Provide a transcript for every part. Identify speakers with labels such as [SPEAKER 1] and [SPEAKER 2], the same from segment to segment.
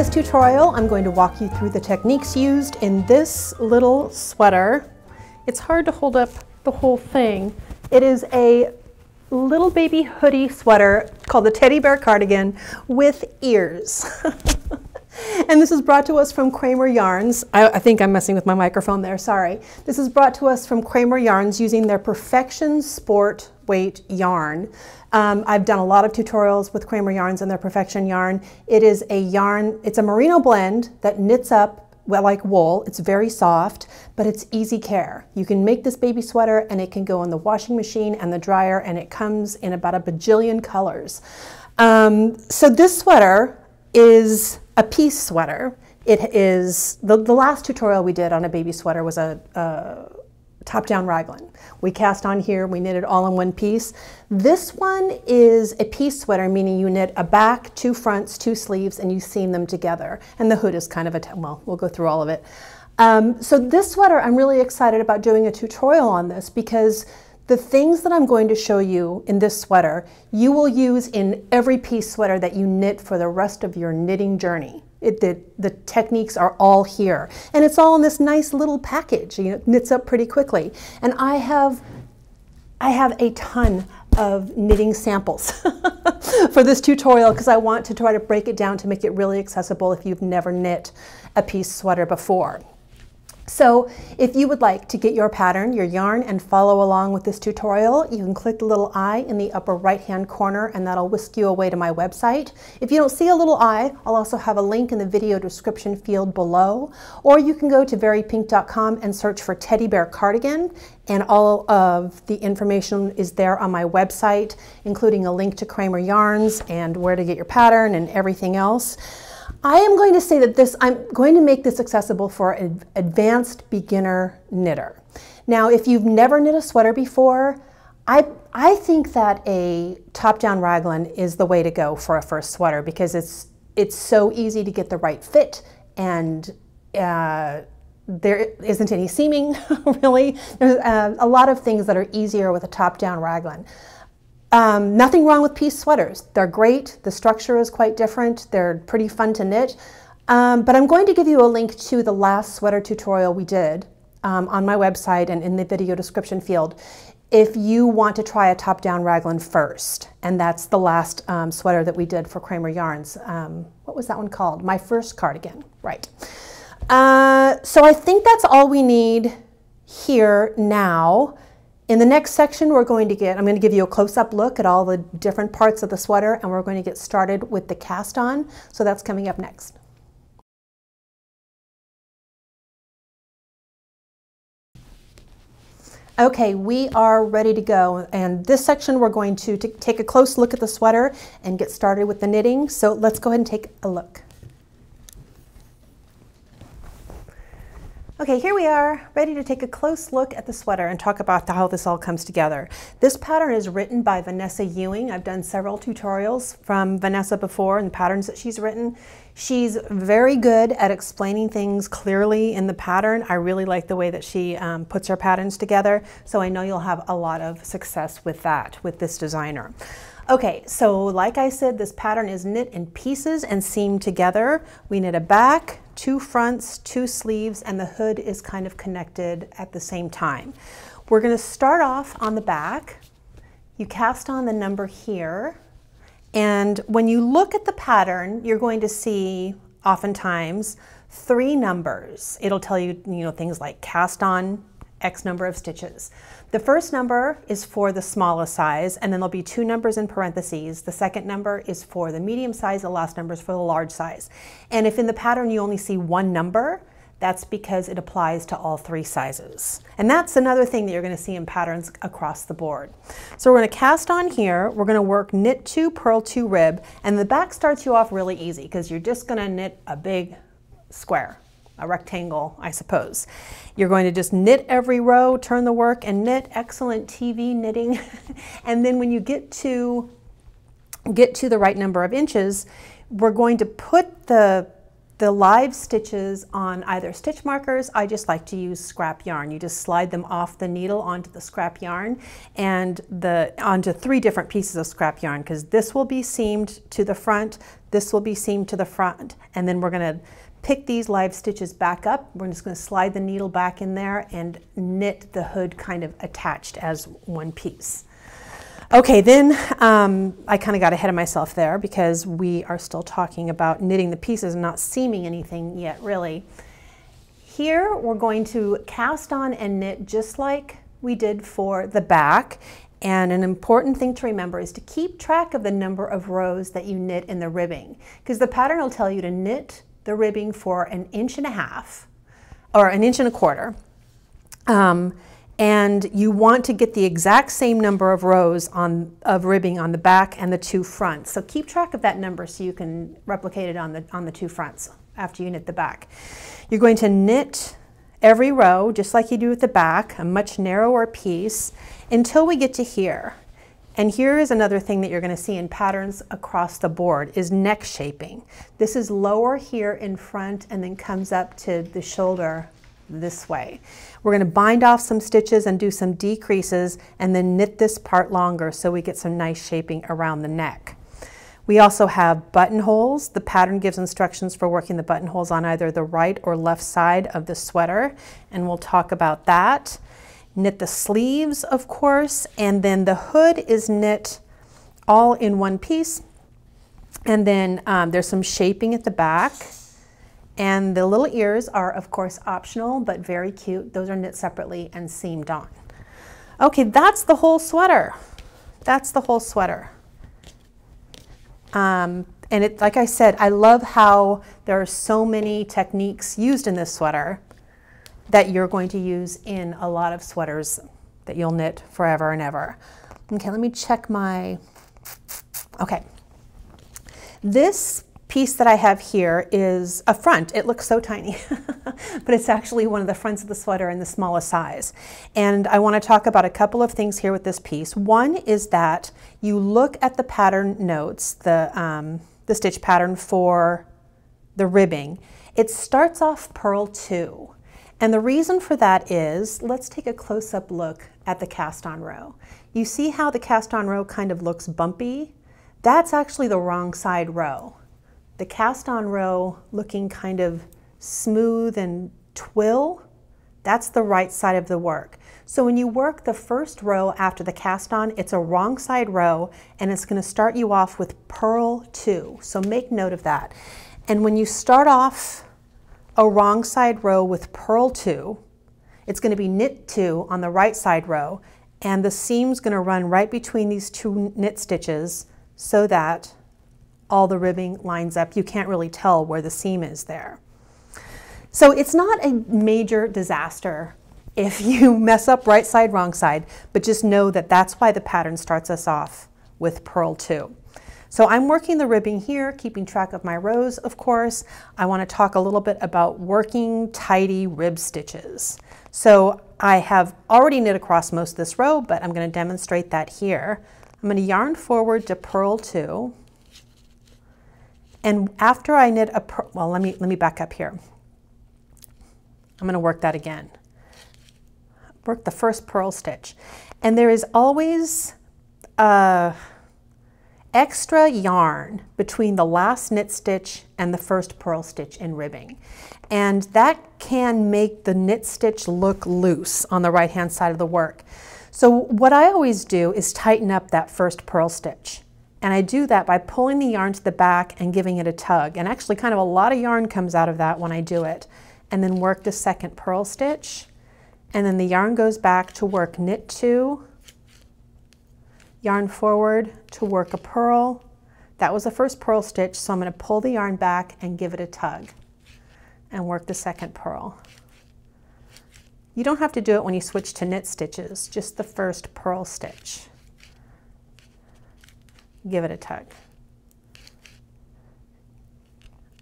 [SPEAKER 1] this tutorial, I'm going to walk you through the techniques used in this little sweater. It's hard to hold up the whole thing. It is a little baby hoodie sweater called the Teddy Bear Cardigan with ears. And this is brought to us from Kramer Yarns. I think I'm messing with my microphone there, sorry. This is brought to us from Kramer Yarns using their Perfection Sport Weight yarn. I've done a lot of tutorials with Kramer Yarns and their Perfection yarn. It is a yarn, it's a merino blend that knits up well like wool. It's very soft, but it's easy care. You can make this baby sweater and it can go in the washing machine and the dryer, and it comes in about a bajillion colors. So this sweater is a piece sweater. It is, the last tutorial we did on a baby sweater was a top-down raglan. We cast on here, we knit it all in one piece. This one is a piece sweater, meaning you knit a back, two fronts, two sleeves, and you seam them together. And the hood is kind of a, well, we'll go through all of it. So this sweater, I'm really excited about doing a tutorial on this because the things that I'm going to show you in this sweater, you will use in every piece sweater that you knit for the rest of your knitting journey. The techniques are all here. And it's all in this nice little package. It knits up pretty quickly. And I have a ton of knitting samples for this tutorial because I want to try to break it down to make it really accessible if you've never knit a piece sweater before. So if you would like to get your pattern, your yarn, and follow along with this tutorial, you can click the little eye in the upper right-hand corner and that'll whisk you away to my website. If you don't see a little eye, I'll also have a link in the video description field below, or you can go to VeryPink.com and search for Teddy Bear Cardigan, and all of the information is there on my website, including a link to Kramer Yarns and where to get your pattern and everything else. I am going to say that I'm going to make this accessible for an advanced beginner knitter. Now, if you've never knit a sweater before, I think that a top-down raglan is the way to go for a first sweater because it's so easy to get the right fit, and there isn't any seaming, really. There's a lot of things that are easier with a top-down raglan. Nothing wrong with piece sweaters. They're great. The structure is quite different. They're pretty fun to knit. But I'm going to give you a link to the last sweater tutorial we did on my website and in the video description field if you want to try a top-down raglan first. And that's the last sweater that we did for Kramer Yarns. What was that one called? My First Cardigan. Right. So I think that's all we need here now. In the next section, I'm going to give you a close-up look at all the different parts of the sweater, and we're going to get started with the cast on. So that's coming up next. Okay, we are ready to go. And this section, we're going to take a close look at the sweater and get started with the knitting. So let's go ahead and take a look. Okay, here we are, ready to take a close look at the sweater and talk about how this all comes together. This pattern is written by Vanessa Ewing. I've done several tutorials from Vanessa before and patterns that she's written. She's very good at explaining things clearly in the pattern. I really like the way that she puts her patterns together, so I know you'll have a lot of success with that, with this designer. Okay, so like I said, this pattern is knit in pieces and seamed together. We knit a back, two fronts, two sleeves, and the hood is kind of connected at the same time. We're going to start off on the back. You cast on the number here, and when you look at the pattern, you're going to see oftentimes 3 numbers. It'll tell you, things like cast on X number of stitches. The first number is for the smallest size, and then there'll be 2 numbers in parentheses. The second number is for the medium size, the last number is for the large size. And if in the pattern you only see 1 number, that's because it applies to all 3 sizes. And that's another thing that you're going to see in patterns across the board. So we're going to cast on here, we're going to work knit 2, purl 2, rib, and the back starts you off really easy because you're just going to knit a big square. A rectangle, I suppose. You're going to just knit every row, turn the work, and knit. Excellent TV knitting. And then when you get to the right number of inches, we're going to put the live stitches on either stitch markers. I just like to use scrap yarn. You just slide them off the needle onto the scrap yarn and onto 3 different pieces of scrap yarn, because this will be seamed to the front, This will be seamed to the front, and then we're going to pick these live stitches back up. We're just going to slide the needle back in there and knit the hood kind of attached as one piece. Okay, then I kind of got ahead of myself there because we are still talking about knitting the pieces and not seaming anything yet, really. Here we're going to cast on and knit just like we did for the back. And an important thing to remember is to keep track of the number of rows that you knit in the ribbing, because the pattern will tell you to knit the ribbing for 1.5 inches or 1.25 inches. And you want to get the exact same number of rows of ribbing on the back and the 2 fronts. So keep track of that number so you can replicate it on the 2 fronts after you knit the back. You're going to knit every row just like you do with the back, a much narrower piece, until we get to here. And here is another thing that you're going to see in patterns across the board is neck shaping. This is lower here in front and then comes up to the shoulder this way. We're going to bind off some stitches and do some decreases and then knit this part longer so we get some nice shaping around the neck. We also have buttonholes. The pattern gives instructions for working the buttonholes on either the right or left side of the sweater, and we'll talk about that. Knit the sleeves, of course, and then the hood is knit all in one piece. And then there's some shaping at the back. And the little ears are, of course, optional, but very cute. Those are knit separately and seamed on. Okay, that's the whole sweater. That's the whole sweater. And like I said, I love how there are so many techniques used in this sweater that you're going to use in a lot of sweaters that you'll knit forever and ever. Okay, let me check my, okay. This piece that I have here is a front. It looks so tiny, but it's actually one of the fronts of the sweater in the smallest size. And I want to talk about a couple of things here with this piece. One is that you look at the pattern notes, the stitch pattern for the ribbing. It starts off purl 2. And the reason for that is, let's take a close-up look at the cast-on row. You see how the cast-on row kind of looks bumpy? That's actually the wrong side row. The cast-on row looking kind of smooth and twill, that's the right side of the work. So when you work the first row after the cast-on, it's a wrong side row, and it's going to start you off with purl 2. So make note of that. And when you start off a wrong side row with purl 2, it's going to be knit 2 on the right side row, and the seam's going to run right between these 2 knit stitches so that all the ribbing lines up. You can't really tell where the seam is there. So it's not a major disaster if you mess up right side, wrong side, but just know that that's why the pattern starts us off with purl 2. So I'm working the ribbing here, keeping track of my rows, of course. I want to talk a little bit about working tidy rib stitches. So I have already knit across most of this row, but I'm going to demonstrate that here. I'm going to yarn forward to purl 2. And after I knit a purl, well, let me back up here. I'm going to work that again. Work the first purl stitch. And there is always extra yarn between the last knit stitch and the first purl stitch in ribbing. And that can make the knit stitch look loose on the right-hand side of the work. So what I always do is tighten up that first purl stitch. And I do that by pulling the yarn to the back and giving it a tug. And actually kind of a lot of yarn comes out of that when I do it. And then work the second purl stitch. And then the yarn goes back to work knit 2, yarn forward to work a purl. That was the first purl stitch, so I'm going to pull the yarn back and give it a tug and work the second purl. You don't have to do it when you switch to knit stitches, just the first purl stitch. Give it a tug.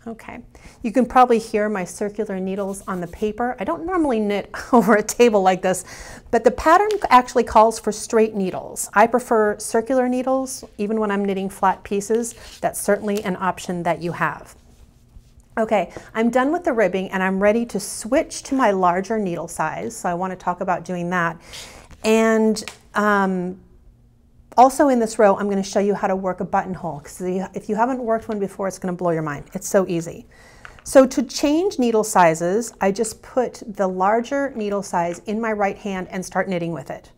[SPEAKER 1] Okay, you can probably hear my circular needles on the paper. I don't normally knit over a table like this, but the pattern actually calls for straight needles. I prefer circular needles, even when I'm knitting flat pieces. That's certainly an option that you have. Okay, I'm done with the ribbing and I'm ready to switch to my larger needle size. So I want to talk about doing that. And Also in this row, I'm going to show you how to work a buttonhole, because if you haven't worked one before, it's going to blow your mind. It's so easy. So to change needle sizes, I just put the larger needle size in my right hand and start knitting with it.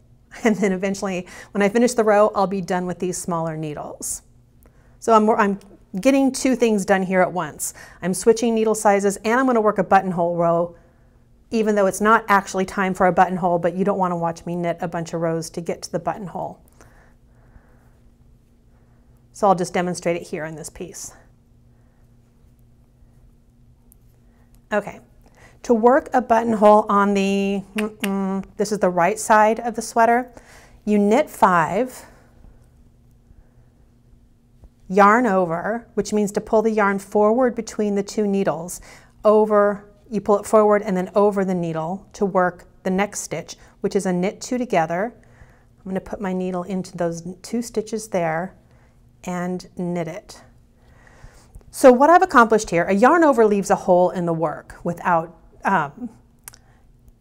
[SPEAKER 1] And then eventually, when I finish the row, I'll be done with these smaller needles. So I'm getting two things done here at once. I'm switching needle sizes, and I'm going to work a buttonhole row, even though it's not actually time for a buttonhole, but you don't want to watch me knit a bunch of rows to get to the buttonhole. So I'll just demonstrate it here in this piece. Okay, to work a buttonhole on the, this is the right side of the sweater, you knit 5, yarn over, which means to pull the yarn forward between the two needles, over, you pull it forward and then over the needle to work the next stitch, which is a knit 2 together. I'm going to put my needle into those 2 stitches there and knit it. So what I've accomplished here, a yarn over leaves a hole in the work without,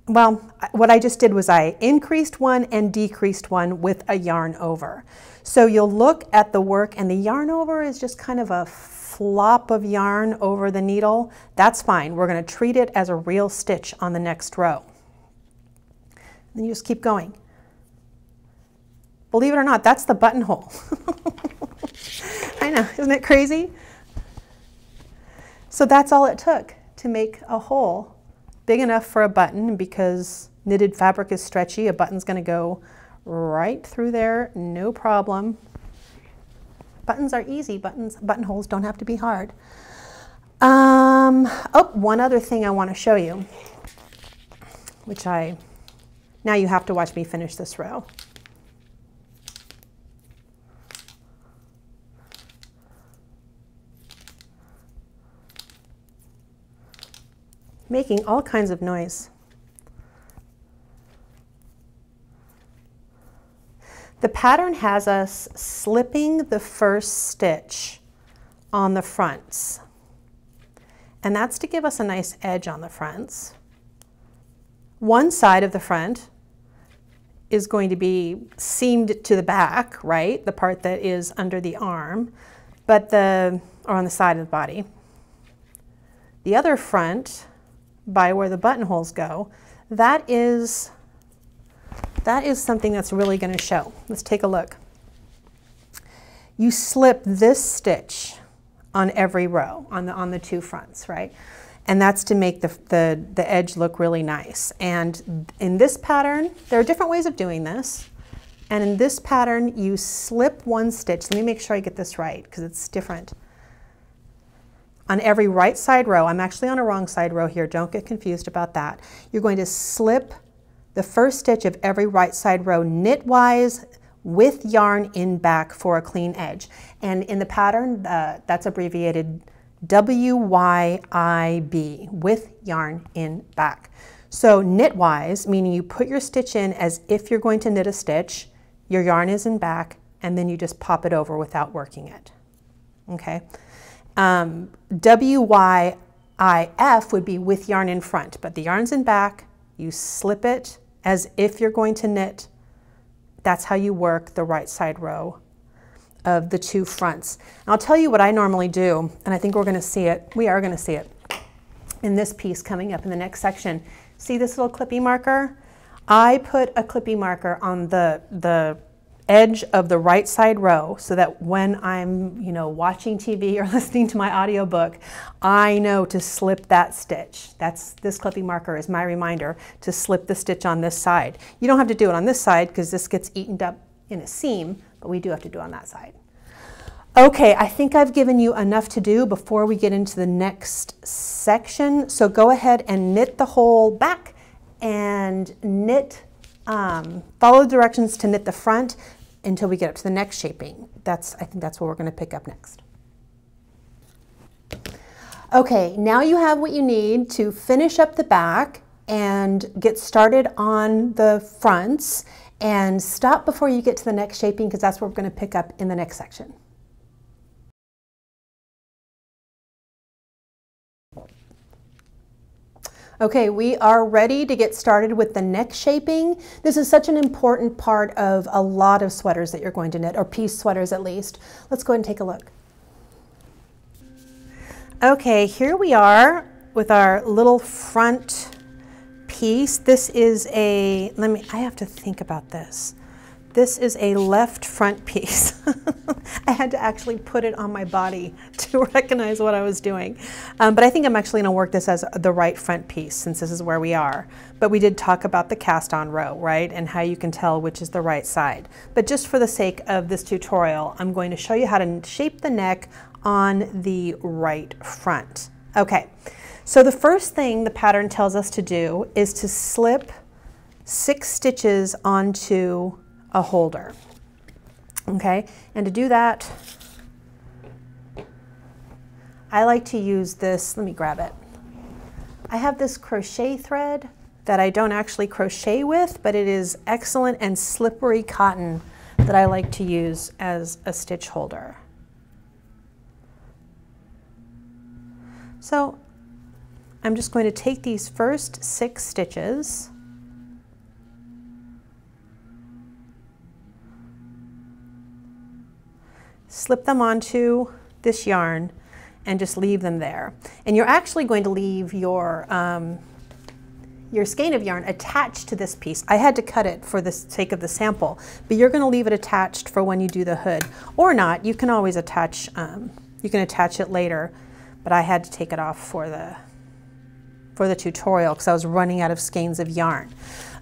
[SPEAKER 1] well, what I just did was I increased one and decreased one with a yarn over. So you'll look at the work and the yarn over is just kind of a flop of yarn over the needle. That's fine. We're going to treat it as a real stitch on the next row. Then you just keep going. Believe it or not, that's the buttonhole. I know, isn't it crazy? So that's all it took to make a hole big enough for a button. Because knitted fabric is stretchy, a button's going to go right through there, no problem. Buttons are easy. Buttonholes don't have to be hard. Oh, one other thing I want to show you, now you have to watch me finish this row. Making all kinds of noise. The pattern has us slipping the first stitch on the fronts, and that's to give us a nice edge on the fronts. One side of the front is going to be seamed to the back, right? The part that is under the arm, or on the side of the body. The other front, by where the buttonholes go, that is something that's really going to show. Let's take a look. You slip this stitch on every row, on the 2 fronts, right? And that's to make the edge look really nice. And in this pattern, there are different ways of doing this. And in this pattern, you slip 1 stitch. Let me make sure I get this right, because it's different. On every right side row, I'm actually on a wrong side row here, don't get confused about that. You're going to slip the first stitch of every right side row knitwise with yarn in back for a clean edge. And in the pattern, that's abbreviated WYIB, with yarn in back. So knitwise, meaning you put your stitch in as if you're going to knit a stitch, your yarn is in back, and then you just pop it over without working it, okay? WYIF would be with yarn in front, but the yarn's in back, you slip it as if you're going to knit. That's how you work the right side row of the 2 fronts. And I'll tell you what I normally do, and I think we are going to see it in this piece coming up in the next section. See this little clippy marker? I put a clippy marker on the edge of the right side row so that when I'm, watching TV or listening to my audiobook, I know to slip that stitch. This clippy marker is my reminder to slip the stitch on this side. You don't have to do it on this side because this gets eaten up in a seam, but we do have to do it on that side. Okay, I think I've given you enough to do before we get into the next section. So go ahead and knit the whole back and knit, follow the directions to knit the front until we get up to the next shaping. I think that's what we're going to pick up next. Okay, now you have what you need to finish up the back and get started on the fronts, and stop before you get to the next shaping, because that's what we're going to pick up in the next section. Okay, we are ready to get started with the neck shaping. This is such an important part of a lot of sweaters that you're going to knit, or piece sweaters at least. Let's go ahead and take a look. Okay, here we are with our little front piece. This is a, I have to think about this. This is a left front piece. I had to actually put it on my body to recognize what I was doing. But I think I'm actually gonna work this as the right front piece since this is where we are. But we did talk about the cast on row, right? And how you can tell which is the right side. But just for the sake of this tutorial, I'm going to show you how to shape the neck on the right front. Okay, so the first thing the pattern tells us to do is to slip 6 stitches onto a holder. Okay, and to do that, I like to use this, let me grab it. I have this crochet thread that I don't actually crochet with, but it is excellent and slippery cotton that I like to use as a stitch holder. So I'm just going to take these first 6 stitches, slip them onto this yarn and just leave them there. And you're actually going to leave your skein of yarn attached to this piece. I had to cut it for the sake of the sample, but you're going to leave it attached for when you do the hood. Or not, you can always attach, you can attach it later, but I had to take it off for the tutorial because I was running out of skeins of yarn.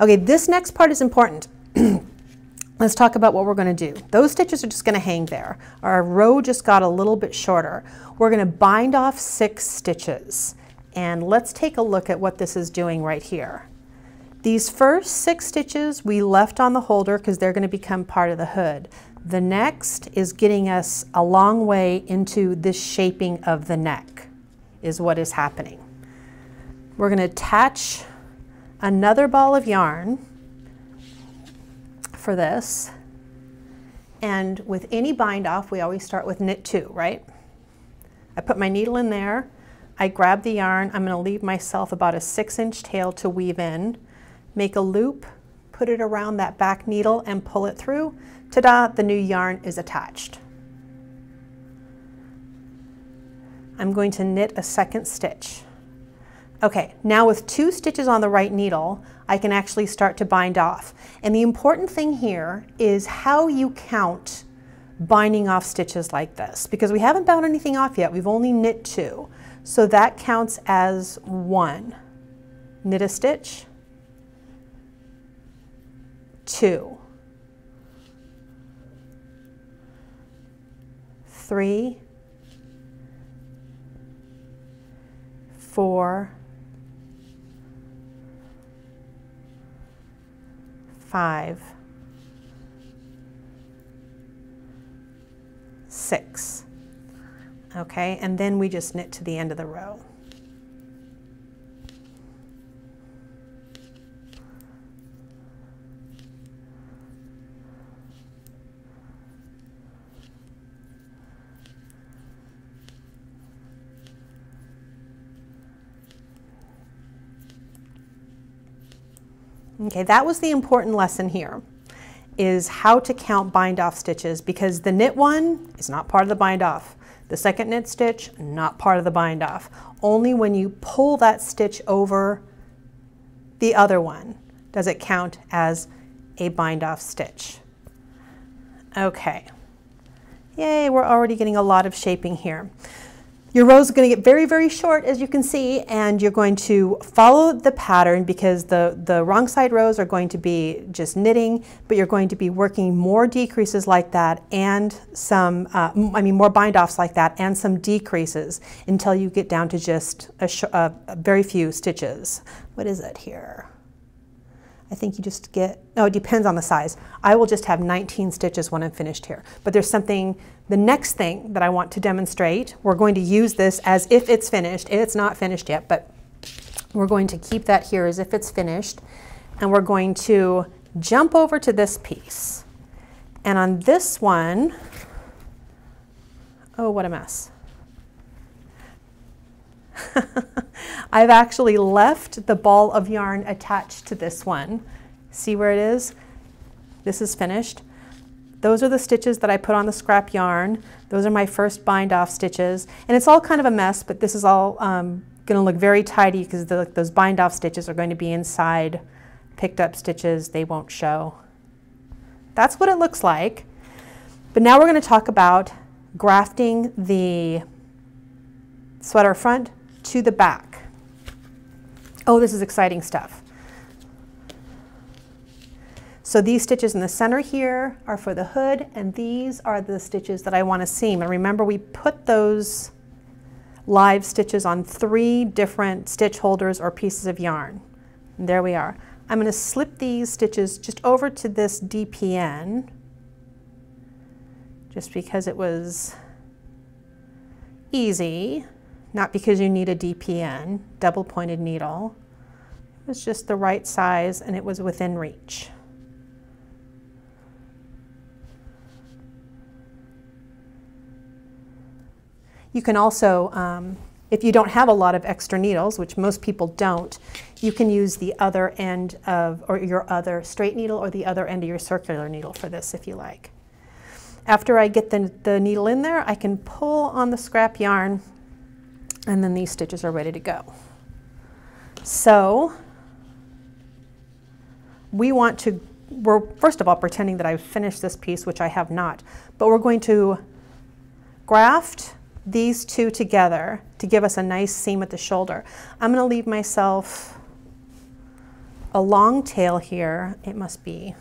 [SPEAKER 1] Okay, this next part is important. Let's talk about what we're going to do. Those stitches are just going to hang there. Our row just got a little bit shorter. We're going to bind off 6 stitches. And let's take a look at what this is doing right here. These first 6 stitches we left on the holder because they're going to become part of the hood. The next is getting us a long way into this shaping of the neck is what is happening. We're going to attach another ball of yarn for this, and with any bind off we always start with knit 2, right? I put my needle in there, I grab the yarn, I'm going to leave myself about a 6-inch tail to weave in, make a loop, put it around that back needle and pull it through. Ta-da, the new yarn is attached. I'm going to knit a 2nd stitch. Okay, now with 2 stitches on the right needle, I can actually start to bind off. And the important thing here is how you count binding off stitches like this, because we haven't bound anything off yet, we've only knit 2. So that counts as 1. Knit a stitch, 2, 3, 4, 5, 6. Okay, and then we just knit to the end of the row. Okay, that was the important lesson here, is how to count bind off stitches, because the knit one is not part of the bind off. The 2nd knit stitch, not part of the bind off. Only when you pull that stitch over the other one does it count as a bind off stitch. Okay, yay, we're already getting a lot of shaping here. Your rows are going to get very, very short, as you can see, and you're going to follow the pattern because the wrong side rows are going to be just knitting, but you're going to be working more decreases like that and some, more bind offs like that and some decreases until you get down to just a very few stitches. What is it here? I think you just get, no, it depends on the size. I will just have 19 stitches when I'm finished here. But there's something, the next thing that I want to demonstrate, we're going to use this as if it's finished. It's not finished yet, but we're going to keep that here as if it's finished. And we're going to jump over to this piece. And on this one, oh, what a mess. I've actually left the ball of yarn attached to this one. See where it is? This is finished. Those are the stitches that I put on the scrap yarn. Those are my first bind off stitches. And it's all kind of a mess, but this is all going to look very tidy because those bind off stitches are going to be inside picked up stitches. They won't show. That's what it looks like. But now we're going to talk about grafting the sweater front to the back. Oh, this is exciting stuff. So these stitches in the center here are for the hood, and these are the stitches that I want to seam. And remember, we put those live stitches on 3 different stitch holders or pieces of yarn. And there we are. I'm going to slip these stitches just over to this DPN, just because it was easy, not because you need a DPN, double pointed needle. It was just the right size and it was within reach. You can also, if you don't have a lot of extra needles, which most people don't, you can use the other end of, or your other straight needle or the other end of your circular needle for this if you like. After I get the needle in there, I can pull on the scrap yarn and then these stitches are ready to go. So we're first of all pretending that I've finished this piece, which I have not, but we're going to graft these 2 together to give us a nice seam at the shoulder. I'm going to leave myself a long tail here. It must be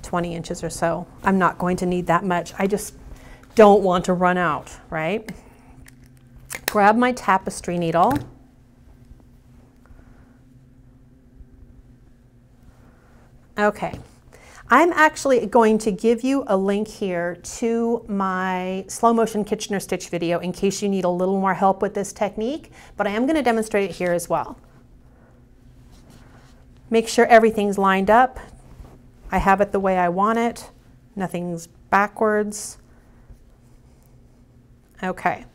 [SPEAKER 1] 20 inches or so. I'm not going to need that much. I just don't want to run out, right? Grab my tapestry needle. Okay. I'm actually going to give you a link here to my slow motion Kitchener stitch video in case you need a little more help with this technique, but I am going to demonstrate it here as well. Make sure everything's lined up. I have it the way I want it. Nothing's backwards. Okay.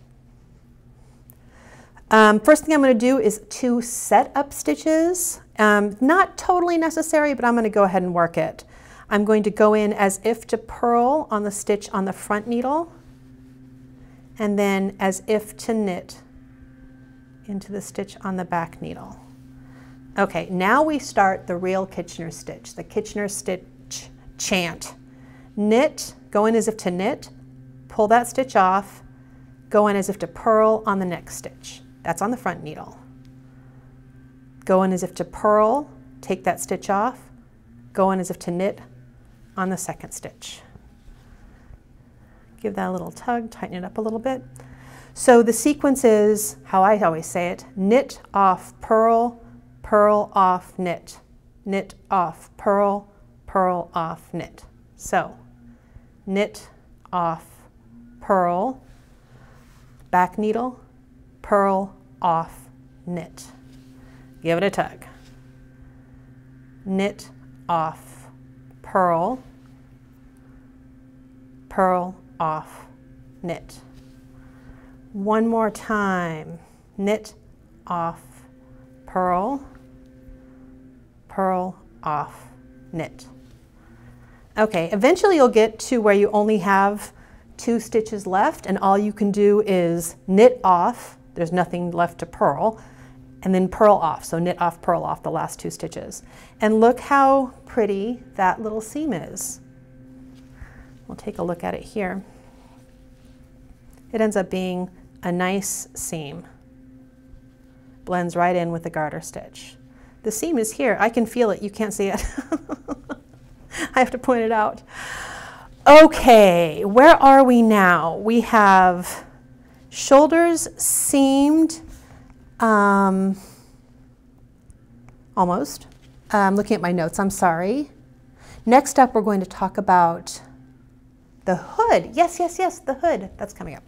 [SPEAKER 1] First thing I'm going to do is 2 set up stitches. Not totally necessary, but I'm going to go ahead and work it. I'm going to go in as if to purl on the stitch on the front needle, and then as if to knit into the stitch on the back needle. Okay, now we start the real Kitchener stitch, the Kitchener stitch chant. Knit, go in as if to knit, pull that stitch off, go in as if to purl on the next stitch. That's on the front needle. Go in as if to purl, take that stitch off, go in as if to knit on the second stitch. Give that a little tug, tighten it up a little bit. So the sequence is, how I always say it, knit off, purl, purl off, knit, knit off, purl, purl off, knit. So knit off, purl, back needle, purl off, knit. Give it a tug. Knit off, purl, purl off, knit. One more time. Knit off, purl, purl off, knit. Okay, eventually you'll get to where you only have 2 stitches left and all you can do is knit off, there's nothing left to purl, and then purl off. So knit off, purl off the last 2 stitches. And look how pretty that little seam is. We'll take a look at it here. It ends up being a nice seam. Blends right in with the garter stitch. The seam is here. I can feel it. You can't see it. I have to point it out. Okay, where are we now? We have shoulders seamed, almost. I'm looking at my notes, I'm sorry. Next up, we're going to talk about the hood. Yes, yes, yes, the hood. That's coming up.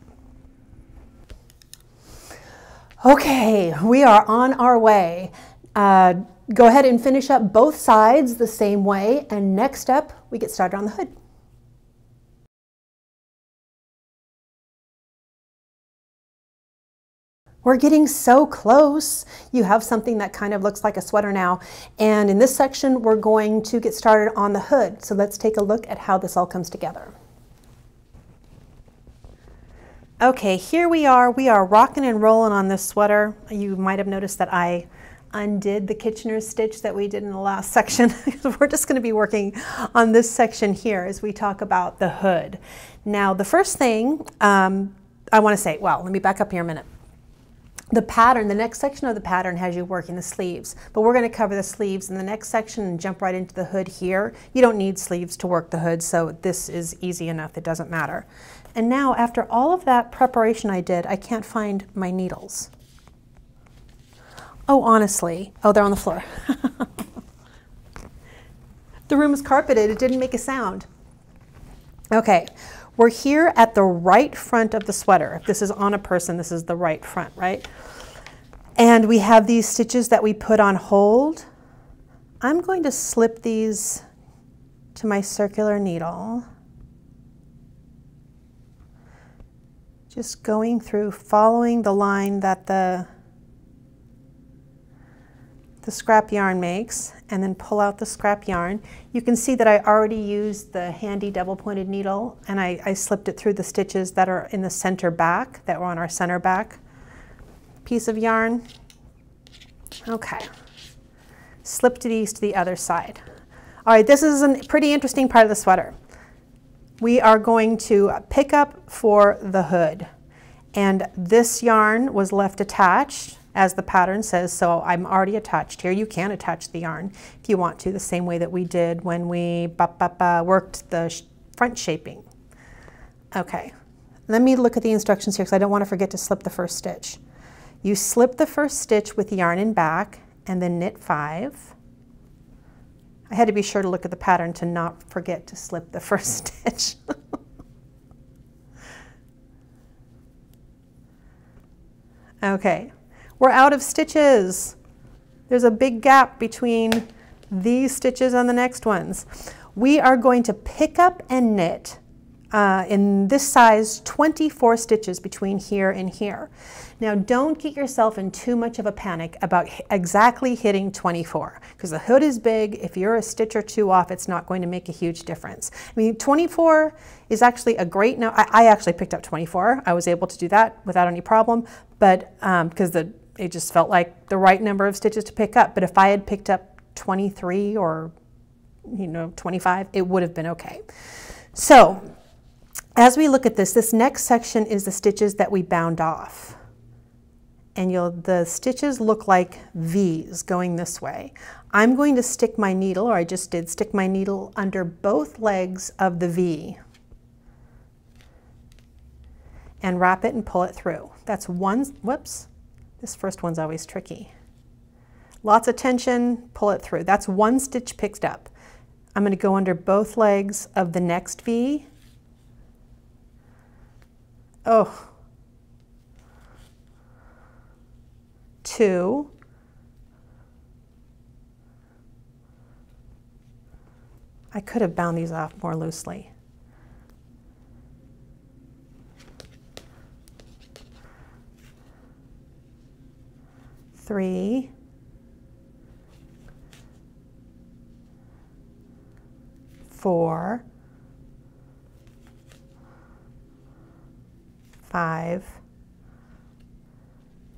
[SPEAKER 1] Okay, we are on our way. Go ahead and finish up both sides the same way, and next up, we get started on the hood. We're getting so close. You have something that kind of looks like a sweater now. And in this section, we're going to get started on the hood. So let's take a look at how this all comes together. Okay, here we are. We are rocking and rolling on this sweater. You might have noticed that I undid the Kitchener's stitch that we did in the last section. We're just going to be working on this section here as we talk about the hood. Now, the first thing I want to say, well, let me back up here a minute. The pattern, the next section of the pattern has you working the sleeves, but we're going to cover the sleeves in the next section and jump right into the hood here. You don't need sleeves to work the hood, so this is easy enough, it doesn't matter. And now, after all of that preparation I did, I can't find my needles. Oh, honestly. Oh, they're on the floor. The room is carpeted, it didn't make a sound. Okay, we're here at the right front of the sweater. If this is on a person, this is the right front, right? And we have these stitches that we put on hold. I'm going to slip these to my circular needle. Just going through, following the line that the scrap yarn makes, and then pull out the scrap yarn. You can see that I already used the handy double-pointed needle, and I slipped it through the stitches that are in the center back, that were on our center back piece of yarn. Okay, slipped these to the other side. All right, this is a pretty interesting part of the sweater. We are going to pick up for the hood, and this yarn was left attached as the pattern says, so I'm already attached here. You can attach the yarn if you want to, the same way that we did when we worked the front shaping. Okay, let me look at the instructions here because I don't want to forget to slip the first stitch. You slip the first stitch with yarn in back and then knit 5. I had to be sure to look at the pattern to not forget to slip the first stitch. Okay. We're out of stitches. There's a big gap between these stitches and the next ones. We are going to pick up and knit in this size 24 stitches between here and here. Now don't get yourself in too much of a panic about exactly hitting 24 because the hood is big. If you're a stitch or two off, it's not going to make a huge difference. I mean, 24 is actually a great number. I actually picked up 24. I was able to do that without any problem, but because it just felt like the right number of stitches to pick up. But if I had picked up 23 or 25, it would have been okay. So as we look at this, this next section is the stitches that we bound off. And the stitches look like V's going this way. I'm going to stick my needle, or I just did stick my needle under both legs of the V and wrap it and pull it through. That's one, whoops. This first one's always tricky. Lots of tension, pull it through. That's one stitch picked up. I'm going to go under both legs of the next V. Oh. 2. I could have bound these off more loosely. 3, 4, 5.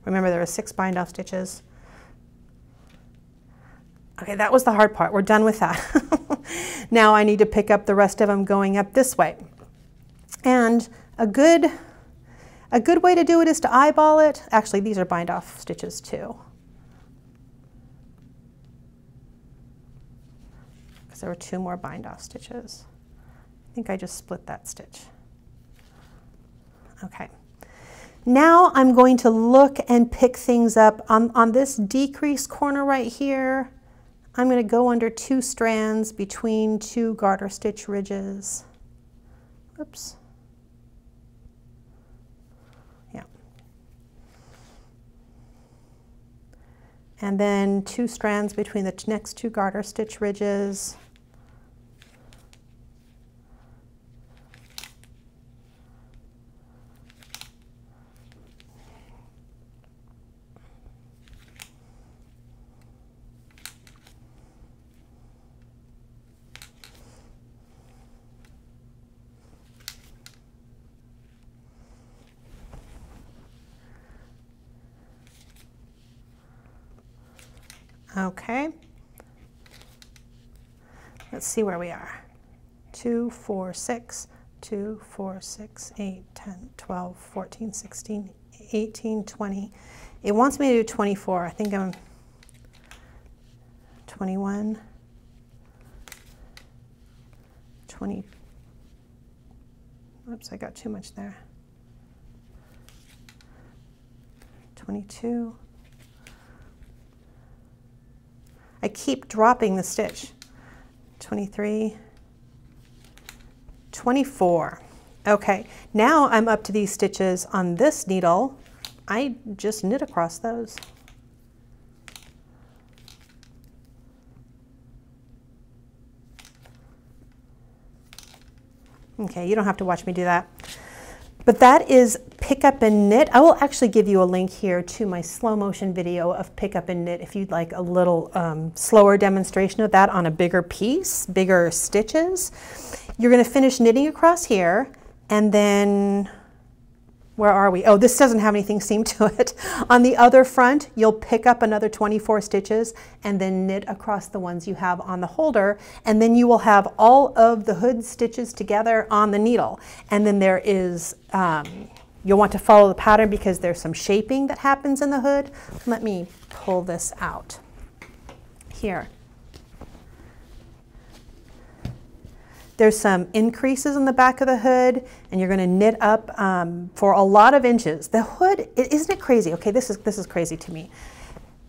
[SPEAKER 1] Remember, there are 6 bind off stitches. Okay, that was the hard part. We're done with that. Now I need to pick up the rest of them going up this way. And a good way to do it is to eyeball it. Actually, these are bind off stitches too. Because there were 2 more bind off stitches. I think I just split that stitch. Okay. Now I'm going to look and pick things up on this decrease corner right here. I'm going to go under 2 strands between 2 garter stitch ridges. Oops. Yeah. And then 2 strands between the next 2 garter stitch ridges. Okay. Let's see where we are. 2, 4, 6, 2, 4, 6, 8, 10, 12, 14, 16, 18, 20. It wants me to do 24. I think I'm 21, 20. Oops, I got too much there. 22. I keep dropping the stitch. 23, 24. Okay, now I'm up to these stitches on this needle. I just knit across those. Okay, you don't have to watch me do that. But that is pick up and knit. I will actually give you a link here to my slow motion video of pick up and knit if you'd like a little slower demonstration of that on a bigger piece, bigger stitches. You're going to finish knitting across here, and then where are we? Oh, this doesn't have anything seamed to it. On the other front, you'll pick up another 24 stitches and then knit across the ones you have on the holder, and then you will have all of the hood stitches together on the needle. And then there is, you'll want to follow the pattern because there's some shaping that happens in the hood. Let me pull this out here. There's some increases in the back of the hood, and you're going to knit up for a lot of inches. The hood, isn't it crazy? Okay, this is crazy to me.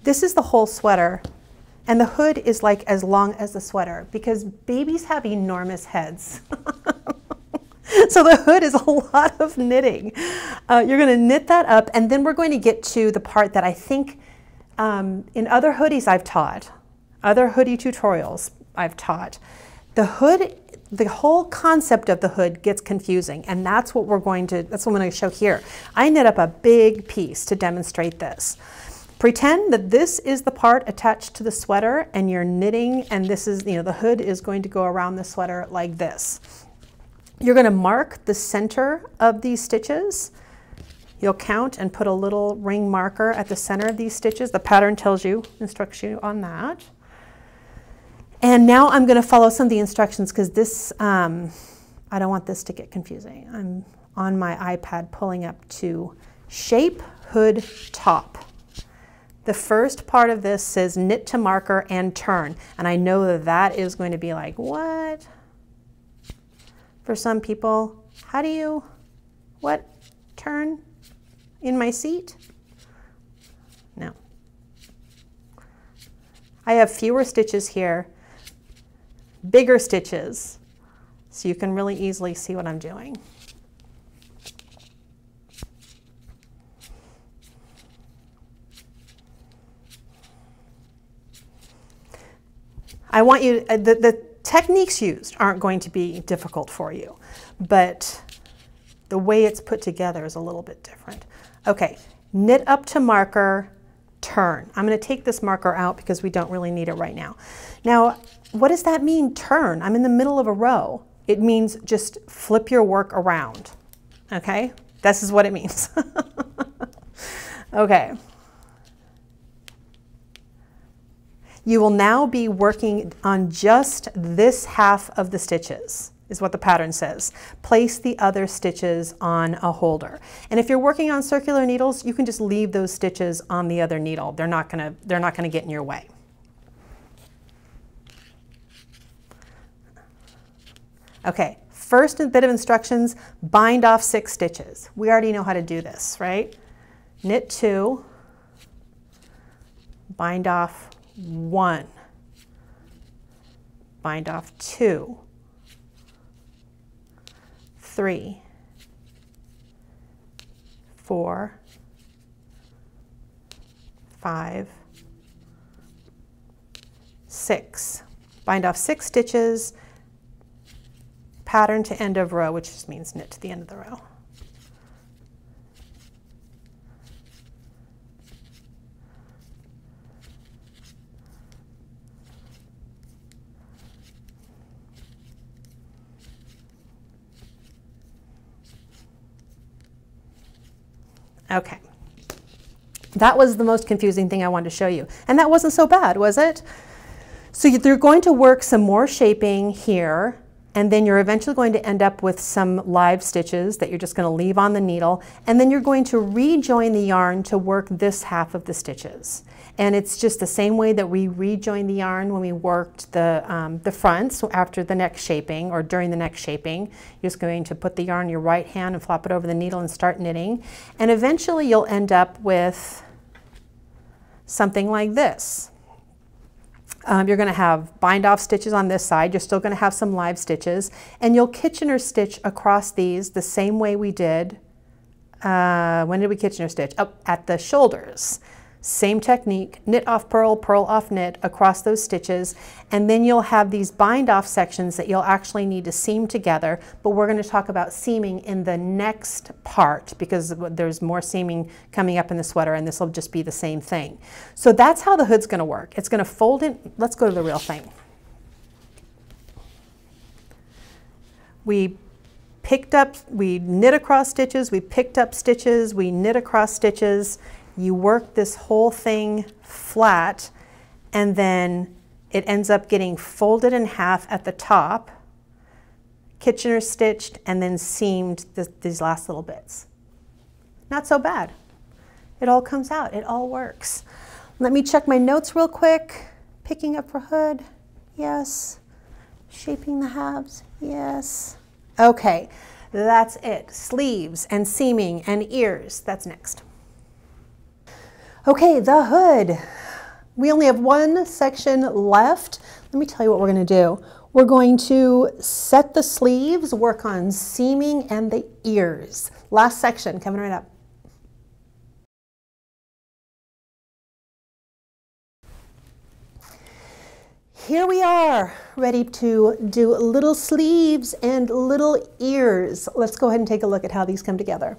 [SPEAKER 1] This is the whole sweater, and the hood is like as long as the sweater because babies have enormous heads. So the hood is a lot of knitting. You're going to knit that up, and then we're going to get to the part that I think in other hoodies I've taught, other hoodie tutorials I've taught. The hood, the whole concept of the hood gets confusing, and that's what I'm going to show here. I knit up a big piece to demonstrate this. Pretend that this is the part attached to the sweater and you're knitting, and this is, the hood is going to go around the sweater like this. You're going to mark the center of these stitches. You'll count and put a little ring marker at the center of these stitches. The pattern instructs you on that. And now I'm going to follow some of the instructions because this, I don't want this to get confusing. I'm on my iPad pulling up to shape hood top. The first part of this says knit to marker and turn. And I know that that is going to be like, what? For some people, how do you, what, turn in my seat? No. I have fewer stitches here, bigger stitches, so you can really easily see what I'm doing. I want you, the techniques used aren't going to be difficult for you, but the way it's put together is a little bit different. Okay, knit up to marker, turn. I'm going to take this marker out because we don't really need it right now. Now, what does that mean, turn? I'm in the middle of a row. It means just flip your work around, okay? This is what it means. Okay. You will now be working on just this half of the stitches, is what the pattern says. Place the other stitches on a holder. And if you're working on circular needles, you can just leave those stitches on the other needle. They're not gonna get in your way. Okay, first bit of instructions, bind off 6 stitches. We already know how to do this, right? Knit 2, bind off 1, bind off 2, 3, 4, 5, 6. Bind off 6 stitches, pattern to end of row, which just means knit to the end of the row. Okay, That was the most confusing thing I wanted to show you. And that wasn't so bad, was it? So you're going to work some more shaping here, and then you're eventually going to end up with some live stitches that you're just going to leave on the needle, and then you're going to rejoin the yarn to work this half of the stitches. And it's just the same way that we rejoined the yarn when we worked the front. So after the neck shaping or during the neck shaping, you're just going to put the yarn in your right hand and flop it over the needle and start knitting. And eventually you'll end up with something like this. You're going to have bind off stitches on this side. You're still going to have some live stitches, and you'll Kitchener stitch across these the same way we did. When did we Kitchener stitch? Up at the shoulders. Same technique, knit off purl, purl off knit across those stitches, and then you'll have these bind off sections that you'll actually need to seam together, but we're going to talk about seaming in the next part because there's more seaming coming up in the sweater, and this will just be the same thing. So that's how the hood's going to work. It's going to fold in. Let's go to the real thing. We knit across stitches, we picked up stitches, we knit across stitches. You work this whole thing flat, and then it ends up getting folded in half at the top, Kitchener stitched, and then seamed these last little bits. Not so bad. It all comes out. It all works. Let me check my notes real quick. Picking up for hood, yes. Shaping the halves, yes. Okay, that's it. Sleeves and seaming and ears, that's next. Okay, the hood. We only have one section left. Let me tell you what we're going to do. We're going to set the sleeves, work on seaming and the ears. Last section, coming right up. Here we are, ready to do little sleeves and little ears. Let's go ahead and take a look at how these come together.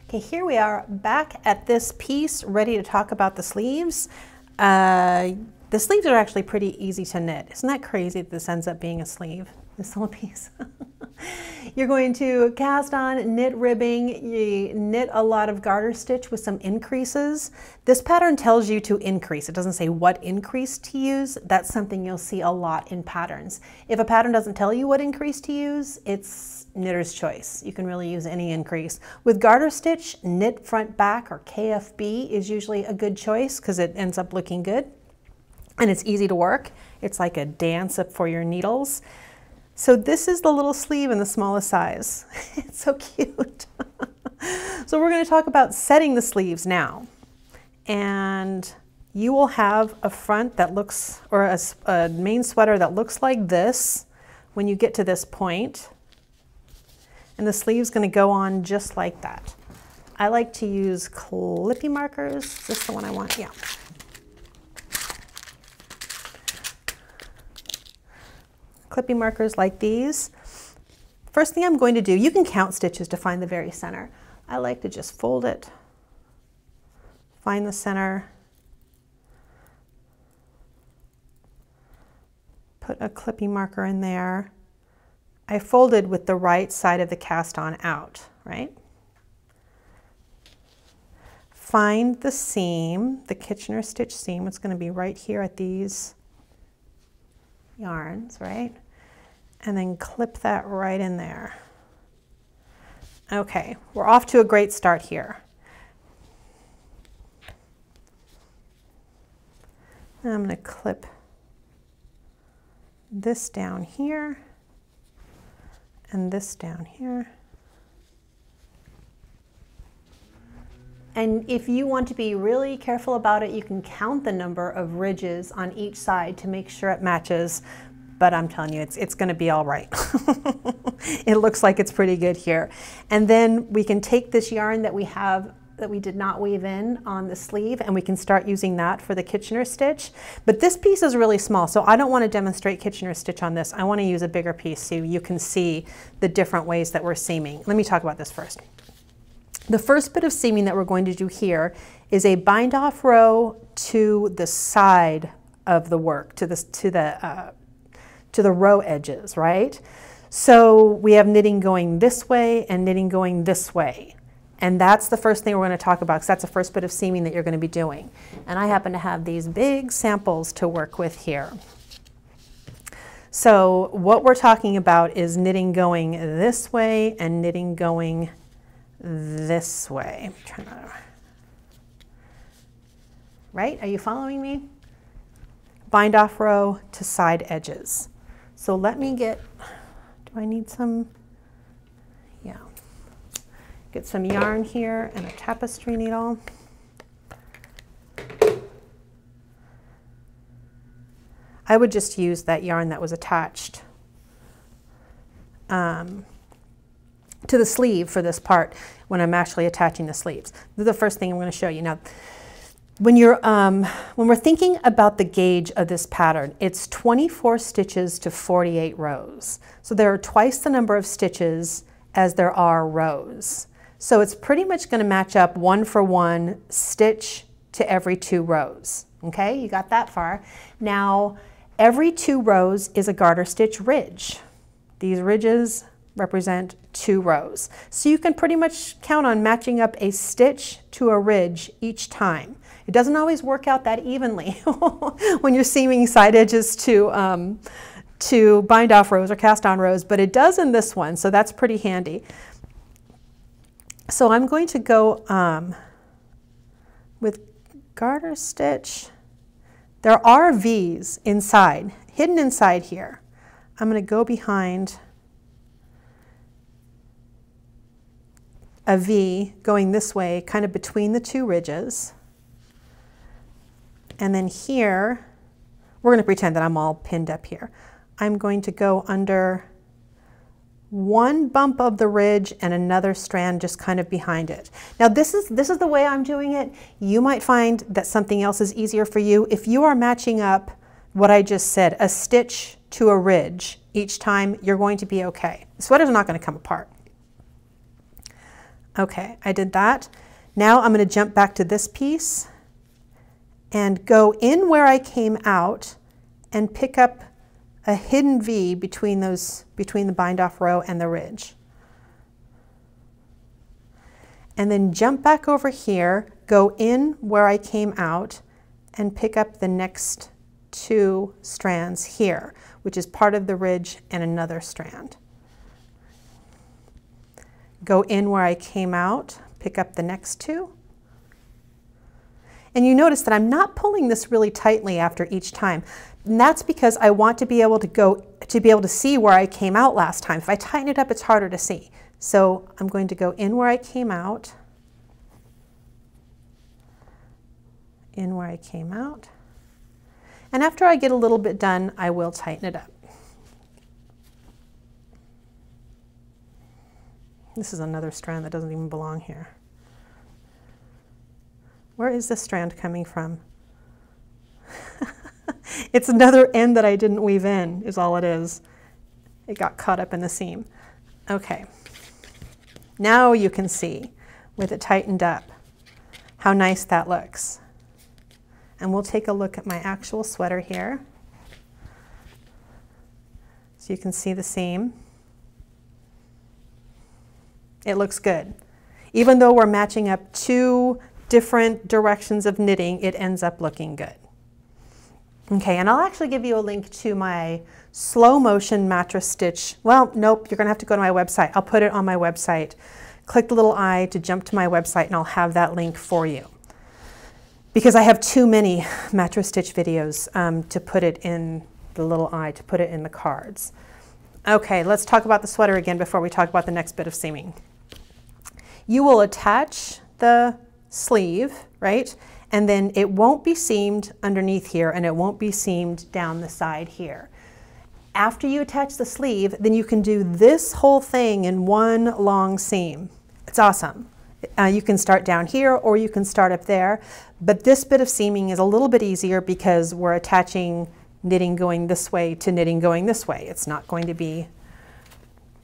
[SPEAKER 1] Okay, here we are back at this piece, ready to talk about the sleeves. The sleeves are actually pretty easy to knit. Isn't that crazy that this ends up being a sleeve, this little piece? You're going to cast on, knit ribbing, you knit a lot of garter stitch with some increases. This pattern tells you to increase. It doesn't say what increase to use. That's something you'll see a lot in patterns. If a pattern doesn't tell you what increase to use, it's knitter's choice. You can really use any increase. With garter stitch, knit front back or KFB is usually a good choice because it ends up looking good and it's easy to work. It's like a dance up for your needles. So this is the little sleeve in the smallest size. It's so cute. So we're going to talk about setting the sleeves now. And you will have a front that looks, or a main sweater that looks like this when you get to this point. And the sleeve's going to go on just like that. I like to use clippy markers. Is this the one I want? Yeah. Clippy markers like these. First thing I'm going to do, you can count stitches to find the very center. I like to just fold it, find the center, put a clippy marker in there. I folded with the right side of the cast on out, right? Find the seam, the Kitchener stitch seam. It's going to be right here at these yarns, right? And then clip that right in there. Okay, we're off to a great start here. Now I'm going to clip this down here and this down here. And if you want to be really careful about it, you can count the number of ridges on each side to make sure it matches. But I'm telling you, it's going to be all right. It looks like it's pretty good here. And then we can take this yarn that we have that we did not weave in on the sleeve, and we can start using that for the Kitchener stitch. But this piece is really small, so I don't want to demonstrate Kitchener stitch on this. I want to use a bigger piece so you can see the different ways that we're seaming. Let me talk about this first. The first bit of seaming that we're going to do here is a bind off row to the side of the work, to the row edges, right? So we have knitting going this way and knitting going this way. And that's the first thing we're going to talk about, because that's the first bit of seaming that you're going to be doing. And I happen to have these big samples to work with here. So what we're talking about is knitting going this way and knitting going this way. Right? Are you following me? Bind off row to side edges. So let me get, do I need some? Yeah. Get some yarn here and a tapestry needle. I would just use that yarn that was attached to the sleeve for this part when I'm actually attaching the sleeves. This is the first thing I'm going to show you. Now, when we're thinking about the gauge of this pattern, it's 24 stitches to 48 rows. So there are twice the number of stitches as there are rows. So it's pretty much going to match up 1 for 1 stitch to every 2 rows. Okay, you got that far. Now, every 2 rows is a garter stitch ridge. These ridges represent 2 rows. So you can pretty much count on matching up a stitch to a ridge each time. It doesn't always work out that evenly when you're seaming side edges to bind off rows or cast on rows, but it does in this one, so that's pretty handy. So I'm going to go with garter stitch. There are V's inside, hidden inside here. I'm going to go behind a V going this way, kind of between the 2 ridges. And then here, we're going to pretend that I'm all pinned up here. I'm going to go under 1 bump of the ridge and another strand just kind of behind it. Now this is the way I'm doing it. You might find that something else is easier for you. If you are matching up what I just said, a stitch to a ridge each time, you're going to be okay. The sweater's not going to come apart. Okay, I did that. Now I'm going to jump back to this piece and go in where I came out and pick up a hidden V between the bind off row and the ridge. And then jump back over here, go in where I came out and pick up the next 2 strands here, which is part of the ridge and another strand. Go in where I came out, pick up the next 2. And you notice that I'm not pulling this really tightly after each time. And that's because I want to be able to see where I came out last time. If I tighten it up, it's harder to see. So I'm going to go in where I came out, in where I came out. And after I get a little bit done, I will tighten it up. This is another strand that doesn't even belong here. Where is this strand coming from? It's another end that I didn't weave in, is all it is. It got caught up in the seam. Okay. Now you can see, with it tightened up, how nice that looks. And we'll take a look at my actual sweater here. So you can see the seam. It looks good. Even though we're matching up 2 different directions of knitting, it ends up looking good. Okay, and I'll actually give you a link to my slow motion mattress stitch. Well, nope, you're gonna have to go to my website. I'll put it on my website. Click the little I to jump to my website and I'll have that link for you. Because I have too many mattress stitch videos to put it in the little I, to put it in the cards. Okay, let's talk about the sweater again before we talk about the next bit of seaming. You will attach the sleeve, right? And then it won't be seamed underneath here and it won't be seamed down the side here. After you attach the sleeve, then you can do this whole thing in one long seam. It's awesome. You can start down here or you can start up there, but this bit of seaming is a little bit easier because we're attaching knitting going this way to knitting going this way. It's not going to be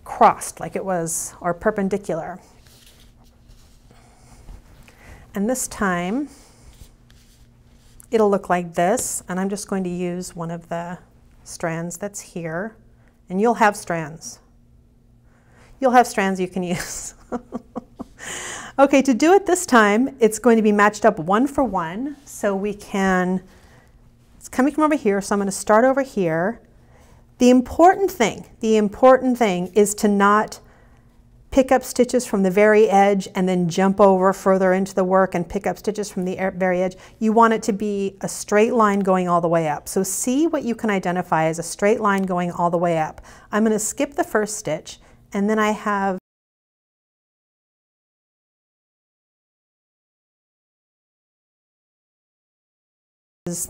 [SPEAKER 1] crossed like it was, or perpendicular. And this time, it'll look like this, and I'm just going to use one of the strands that's here, and you'll have strands. You'll have strands you can use. Okay, to do it this time, it's going to be matched up 1 for 1. So we can, it's coming from over here, so I'm going to start over here. The important thing is to not pick up stitches from the very edge and then jump over further into the work and pick up stitches from the very edge. You want it to be a straight line going all the way up. So see what you can identify as a straight line going all the way up. I'm going to skip the first stitch, and then I have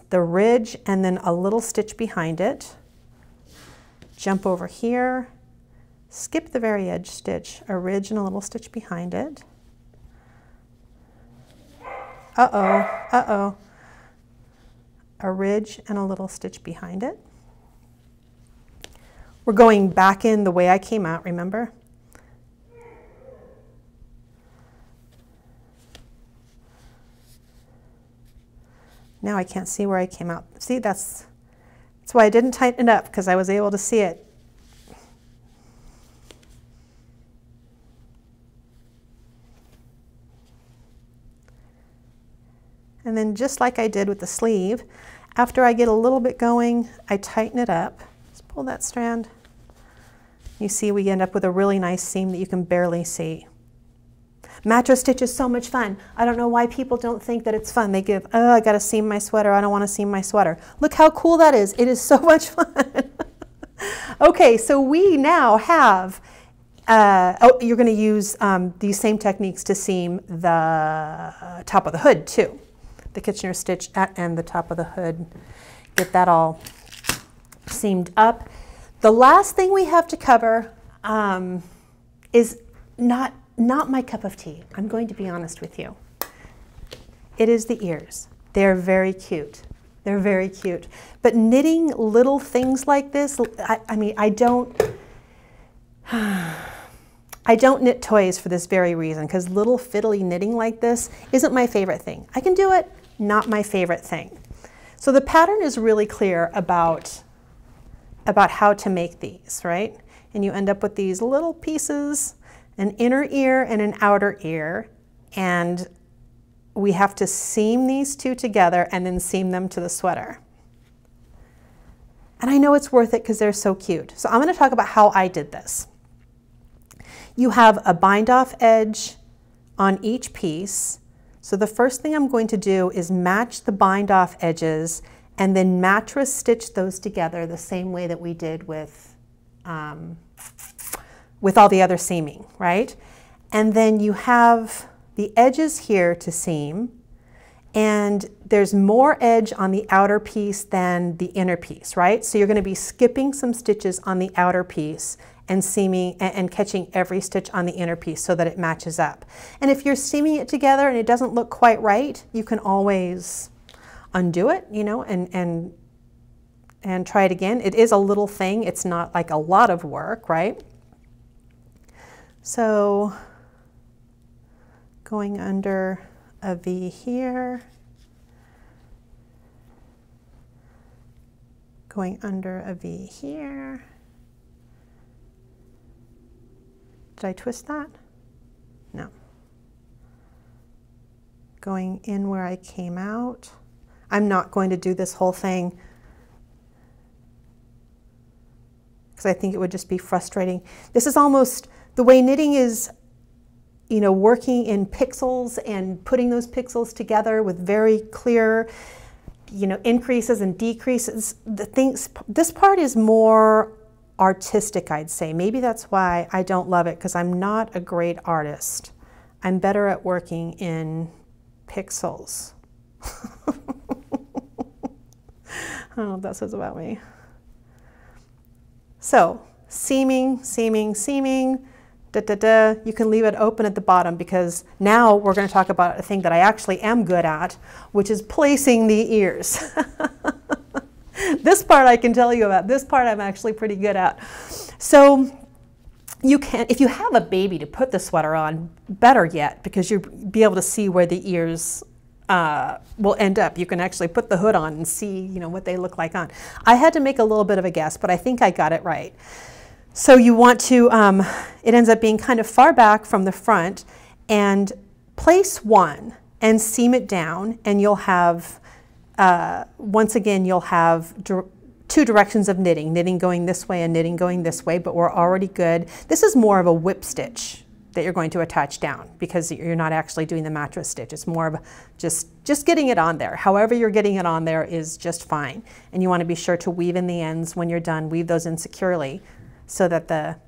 [SPEAKER 1] the ridge and then a little stitch behind it. Jump over here, skip the very edge stitch, a ridge and a little stitch behind it. Uh-oh. A ridge and a little stitch behind it. We're going back in the way I came out, remember? Now I can't see where I came out. See, that's why I didn't tighten it up, because I was able to see it. And then just like I did with the sleeve, after I get a little bit going, I tighten it up. Just pull that strand. You see we end up with a really nice seam that you can barely see. Mattress stitch is so much fun. I don't know why people don't think that it's fun. They give, oh, I gotta seam my sweater. I don't want to seam my sweater. Look how cool that is. It is so much fun. Okay, so we now have, oh, you're gonna use these same techniques to seam the top of the hood too. The Kitchener stitch and the top of the hood. Get that all seamed up. The last thing we have to cover is not my cup of tea. I'm going to be honest with you. It is the ears. They're very cute. They're very cute. But knitting little things like this, I mean, I don't knit toys for this very reason, because little fiddly knitting like this isn't my favorite thing. I can do it, not my favorite thing. So the pattern is really clear about how to make these, right? And you end up with these little pieces, an inner ear and an outer ear, and we have to seam these two together and then seam them to the sweater. And I know it's worth it because they're so cute. So I'm going to talk about how I did this. You have a bind off edge on each piece. So the first thing I'm going to do is match the bind off edges and then mattress stitch those together the same way that we did with all the other seaming, right? And then you have the edges here to seam, and there's more edge on the outer piece than the inner piece, right? So you're going to be skipping some stitches on the outer piece and seaming and catching every stitch on the inner piece so that it matches up. And if you're seaming it together and it doesn't look quite right, you can always undo it, you know, and try it again. It is a little thing. It's not like a lot of work, right? So going under a V here, going under a V here. Did I twist that? No. Going in where I came out. I'm not going to do this whole thing because I think it would just be frustrating. This is almost the way knitting is, you know, working in pixels and putting those pixels together with very clear, you know, increases and decreases. This part is more artistic, I'd say. Maybe that's why I don't love it, because I'm not a great artist. I'm better at working in pixels. I don't know what that says about me. So, seaming, seaming, seaming, da, da, da. You can leave it open at the bottom, because now we're going to talk about a thing that I actually am good at, which is placing the ears. This part I can tell you about. This part I'm actually pretty good at. So you can, if you have a baby to put the sweater on, better yet, because you'll be able to see where the ears will end up. You can actually put the hood on and see, you know, what they look like on. I had to make a little bit of a guess, but I think I got it right. So you want to, it ends up being kind of far back from the front, and place one and seam it down, and you'll have, once again, you'll have two directions of knitting, knitting going this way and knitting going this way, but we're already good. This is more of a whip stitch that you're going to attach down because you're not actually doing the mattress stitch. It's more of just getting it on there. However you're getting it on there is just fine. And you want to be sure to weave in the ends when you're done. Weave those in securely so that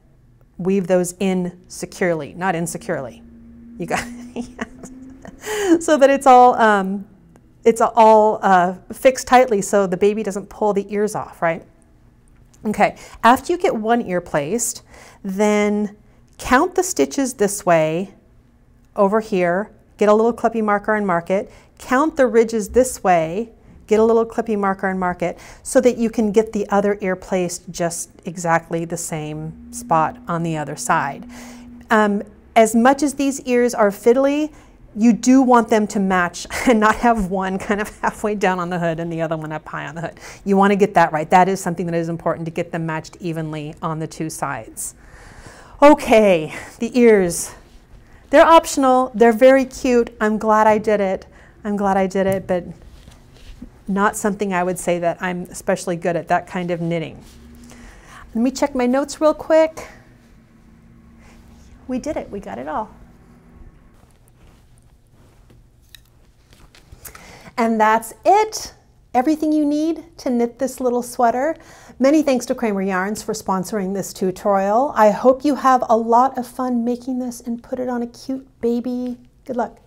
[SPEAKER 1] weave those in securely, not insecurely. You got so that it's all fixed tightly so the baby doesn't pull the ears off, right? Okay, after you get one ear placed, then count the stitches this way over here, get a little clippy marker and mark it. Count the ridges this way, get a little clippy marker and mark it so that you can get the other ear placed just exactly the same spot on the other side. As much as these ears are fiddly, you do want them to match and not have one kind of halfway down on the hood and the other one up high on the hood. You want to get that right. That is something that is important, to get them matched evenly on the two sides. Okay, the ears. They're optional. They're very cute. I'm glad I did it. I'm glad I did it, but not something I would say that I'm especially good at, that kind of knitting. Let me check my notes real quick. We did it. We got it all. And that's it. Everything you need to knit this little sweater. Many thanks to Kramer Yarns for sponsoring this tutorial. I hope you have a lot of fun making this and put it on a cute baby. Good luck.